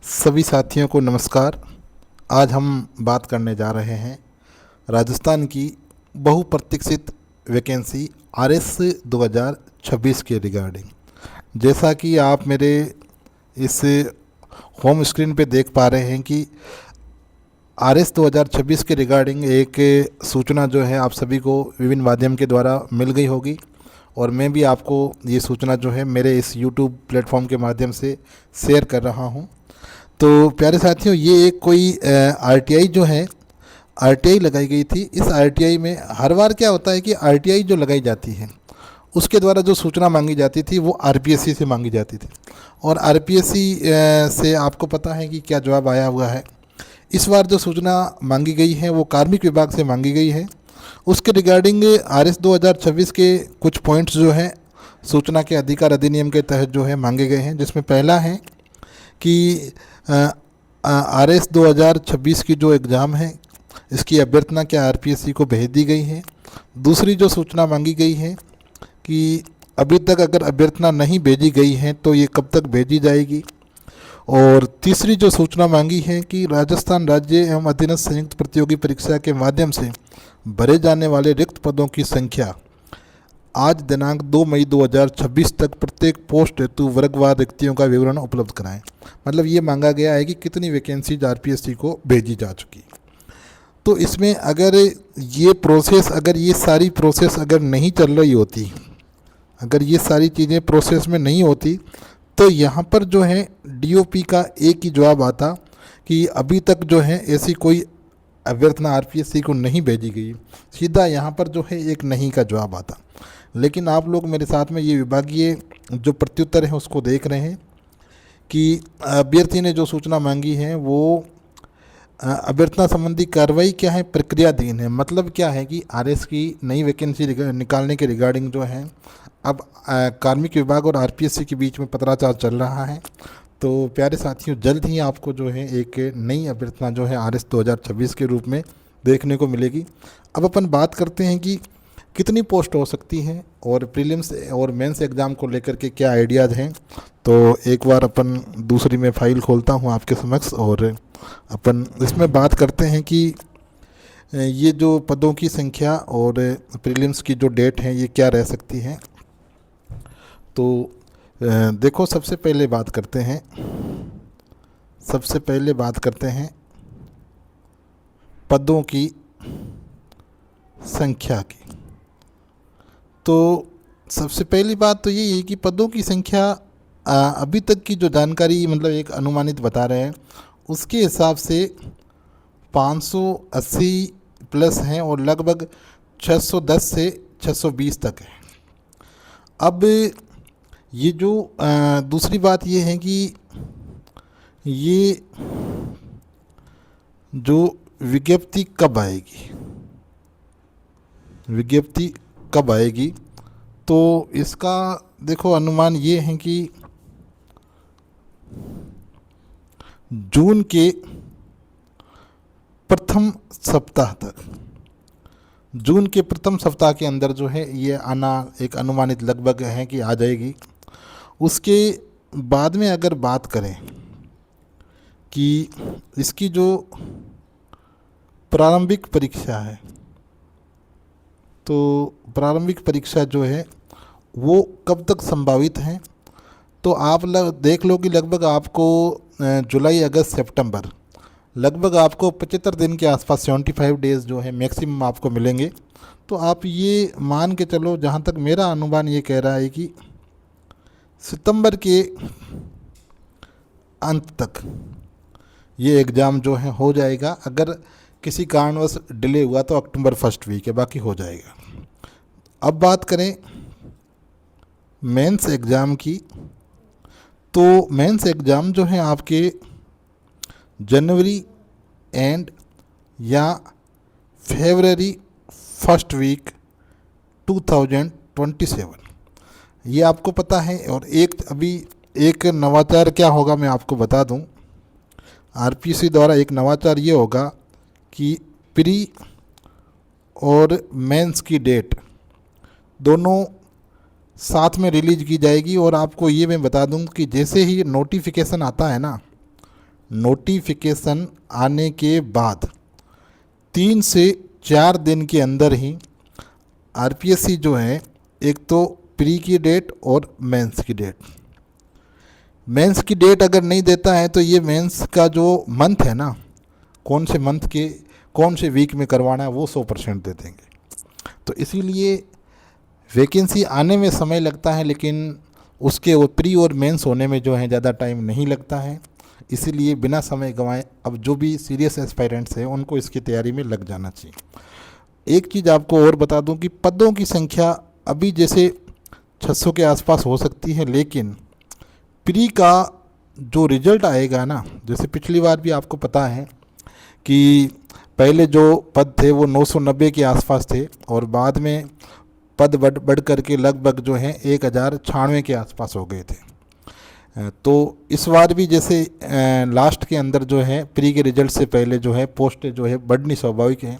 सभी साथियों को नमस्कार। आज हम बात करने जा रहे हैं राजस्थान की बहुप्रतीक्षित वैकेंसी आरएस 2026 के रिगार्डिंग। जैसा कि आप मेरे इस होम स्क्रीन पे देख पा रहे हैं कि आरएस 2026 के रिगार्डिंग एक सूचना जो है आप सभी को विभिन्न माध्यम के द्वारा मिल गई होगी और मैं भी आपको ये सूचना जो है मेरे इस यूट्यूब प्लेटफॉर्म के माध्यम से शेयर कर रहा हूँ। तो प्यारे साथियों, ये एक कोई आरटीआई जो है आरटीआई लगाई गई थी। इस आरटीआई में हर बार क्या होता है कि आरटीआई जो लगाई जाती है उसके द्वारा जो सूचना मांगी जाती थी वो आरपीएससी से मांगी जाती थी और आरपीएससी से आपको पता है कि क्या जवाब आया हुआ है। इस बार जो सूचना मांगी गई है वो कार्मिक विभाग से मांगी गई है। उसके रिगार्डिंग आरएस 2026 के कुछ पॉइंट्स जो हैं सूचना के अधिकार अधिनियम के तहत जो है मांगे गए हैं, जिसमें पहला है कि आरएस 2026 की जो एग्ज़ाम है इसकी अभ्यर्थना क्या आरपीएससी को भेज दी गई है। दूसरी जो सूचना मांगी गई है कि अभी तक अगर अभ्यर्थना नहीं भेजी गई है तो ये कब तक भेजी जाएगी। और तीसरी जो सूचना मांगी है कि राजस्थान राज्य एवं अधीनस्थ संयुक्त प्रतियोगी परीक्षा के माध्यम से भरे जाने वाले रिक्त पदों की संख्या आज दिनांक 2 मई 2026 तक प्रत्येक पोस्ट हेतु वर्गवार रिक्तियों का विवरण उपलब्ध कराएं। मतलब ये मांगा गया है कि कितनी वैकेंसीज आरपीएससी को भेजी जा चुकी। तो इसमें अगर ये सारी प्रोसेस अगर नहीं चल रही होती, अगर ये सारी चीज़ें प्रोसेस में नहीं होती तो यहाँ पर जो है डीओपी का एक ही जवाब आता कि अभी तक जो है ऐसी कोई अभ्यर्थना आरपीएससी को नहीं भेजी गई। सीधा यहाँ पर जो है एक नहीं का जवाब आता। लेकिन आप लोग मेरे साथ में ये विभागीय जो प्रत्युत्तर है उसको देख रहे हैं कि अभ्यर्थी ने जो सूचना मांगी है वो अभ्यर्थना संबंधी कार्रवाई क्या है, प्रक्रियाधीन है। मतलब क्या है कि आरएस की नई वैकेंसी निकालने के रिगार्डिंग जो है अब कार्मिक विभाग और आरपीएससी के बीच में पत्राचार चल रहा है। तो प्यारे साथियों, जल्द ही आपको जो है एक नई अभ्यर्थना जो है आरएस 2026 के रूप में देखने को मिलेगी। अब अपन बात करते हैं कि कितनी पोस्ट हो सकती हैं और प्रीलिम्स और मेंस एग्ज़ाम को लेकर के क्या आइडियाज़ हैं। तो एक बार अपन दूसरी में फ़ाइल खोलता हूं आपके समक्ष और अपन इसमें बात करते हैं कि ये जो पदों की संख्या और प्रीलिम्स की जो डेट है ये क्या रह सकती है। तो देखो, सबसे पहले बात करते हैं पदों की संख्या की। तो सबसे पहली बात तो यही है कि पदों की संख्या अभी तक की जो जानकारी मतलब एक अनुमानित बता रहे हैं उसके हिसाब से 580 प्लस हैं और लगभग 610 से 620 तक है। अब ये जो दूसरी बात ये है कि ये जो विज्ञप्ति कब आएगी, तो इसका देखो अनुमान ये है कि जून के प्रथम सप्ताह के अंदर जो है ये आना एक अनुमानित लगभग है कि आ जाएगी। उसके बाद में अगर बात करें कि इसकी जो प्रारंभिक परीक्षा है तो प्रारंभिक परीक्षा जो है वो कब तक संभावित है, तो आप देख लो कि लगभग आपको जुलाई अगस्त सितंबर लगभग आपको 75 दिन के आसपास 75 डेज़ जो है मैक्सिमम आपको मिलेंगे। तो आप ये मान के चलो, जहाँ तक मेरा अनुमान ये कह रहा है कि सितंबर के अंत तक ये एग्ज़ाम जो है हो जाएगा। अगर किसी कारणवश डिले हुआ तो अक्टूबर फर्स्ट वीक है, बाकी हो जाएगा। अब बात करें मेंस एग्ज़ाम की, तो मेंस एग्ज़ाम जो है आपके जनवरी एंड या फरवरी फर्स्ट वीक 2027 ये आपको पता है। और अभी एक नवाचार क्या होगा मैं आपको बता दूं। आरपीएससी द्वारा एक नवाचार ये होगा कि प्री और मेंस की डेट दोनों साथ में रिलीज की जाएगी। और आपको ये मैं बता दूं कि जैसे ही नोटिफिकेशन आता है ना, नोटिफिकेशन आने के बाद 3 से 4 दिन के अंदर ही आरपीएससी जो है, एक तो प्री की डेट और मेंस की डेट, मेंस की डेट अगर नहीं देता है तो ये मेंस का जो मंथ है ना, कौन से मंथ के कौन से वीक में करवाना है वो 100% दे देंगे। तो इसीलिए वैकेंसी आने में समय लगता है, लेकिन उसके प्री और मेंस होने में जो है ज़्यादा टाइम नहीं लगता है। इसीलिए बिना समय गंवाए अब जो भी सीरियस एस्पायरेंट्स हैं उनको इसकी तैयारी में लग जाना चाहिए। एक चीज़ आपको और बता दूं कि पदों की संख्या अभी जैसे 600 के आसपास हो सकती है, लेकिन प्री का जो रिजल्ट आएगा ना, जैसे पिछली बार भी आपको पता है कि पहले जो पद थे वो 990 के आसपास थे और बाद में पद बढ़ करके लगभग जो है 1096 के आसपास हो गए थे। तो इस बार भी जैसे लास्ट के अंदर जो है प्री के रिजल्ट से पहले जो है पोस्ट जो है बढ़नी स्वाभाविक है।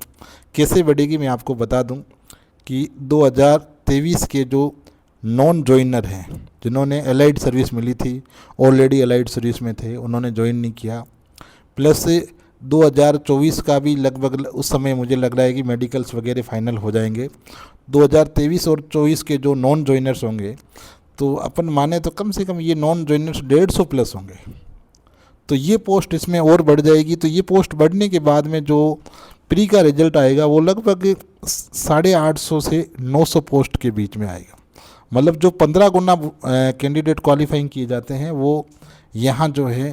कैसे बढ़ेगी मैं आपको बता दूं कि 2023 के जो नॉन जॉइनर हैं, जिन्होंने एलाइड सर्विस मिली थी, ऑलरेडी एलाइड सर्विस में थे, उन्होंने ज्वाइन नहीं किया, प्लस 2024 का भी लगभग उस समय मुझे लग रहा है कि मेडिकल्स वगैरह फाइनल हो जाएंगे। 2023 और 24 के जो नॉन जॉइनर्स होंगे, तो अपन माने तो कम से कम ये नॉन जॉइनर्स 150 प्लस होंगे। तो ये पोस्ट इसमें और बढ़ जाएगी। तो ये पोस्ट बढ़ने के बाद में जो प्री का रिजल्ट आएगा वो लगभग 850 से 900 पोस्ट के बीच में आएगा। मतलब जो 15 गुना कैंडिडेट क्वालिफाइंग किए जाते हैं वो यहाँ जो है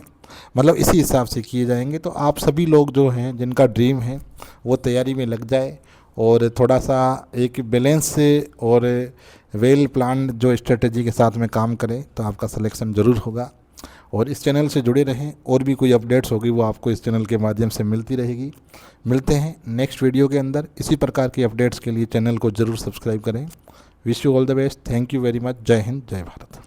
मतलब इसी हिसाब से किए जाएंगे। तो आप सभी लोग जो हैं जिनका ड्रीम है वो तैयारी में लग जाए और थोड़ा सा एक बैलेंस से और वेल प्लान जो स्ट्रेटजी के साथ में काम करें तो आपका सिलेक्शन ज़रूर होगा। और इस चैनल से जुड़े रहें, और भी कोई अपडेट्स होगी वो आपको इस चैनल के माध्यम से मिलती रहेगी। मिलते हैं नेक्स्ट वीडियो के अंदर। इसी प्रकार की अपडेट्स के लिए चैनल को ज़रूर सब्सक्राइब करें। Wish you all the best. Thank you very much. जय हिंद, जय भारत।